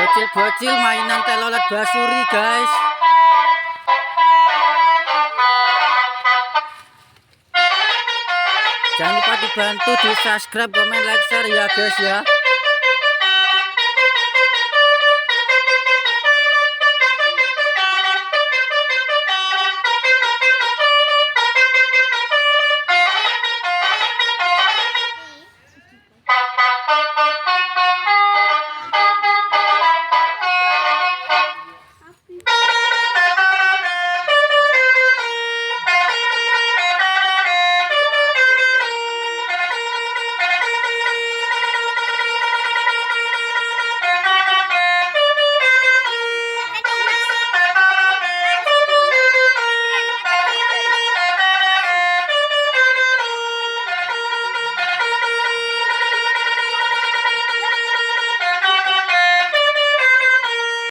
Bocil Bocil Mainan Telolet Basuri, guys. Jangan lupa dibantu di subscribe, komen, like, share ya guys ya.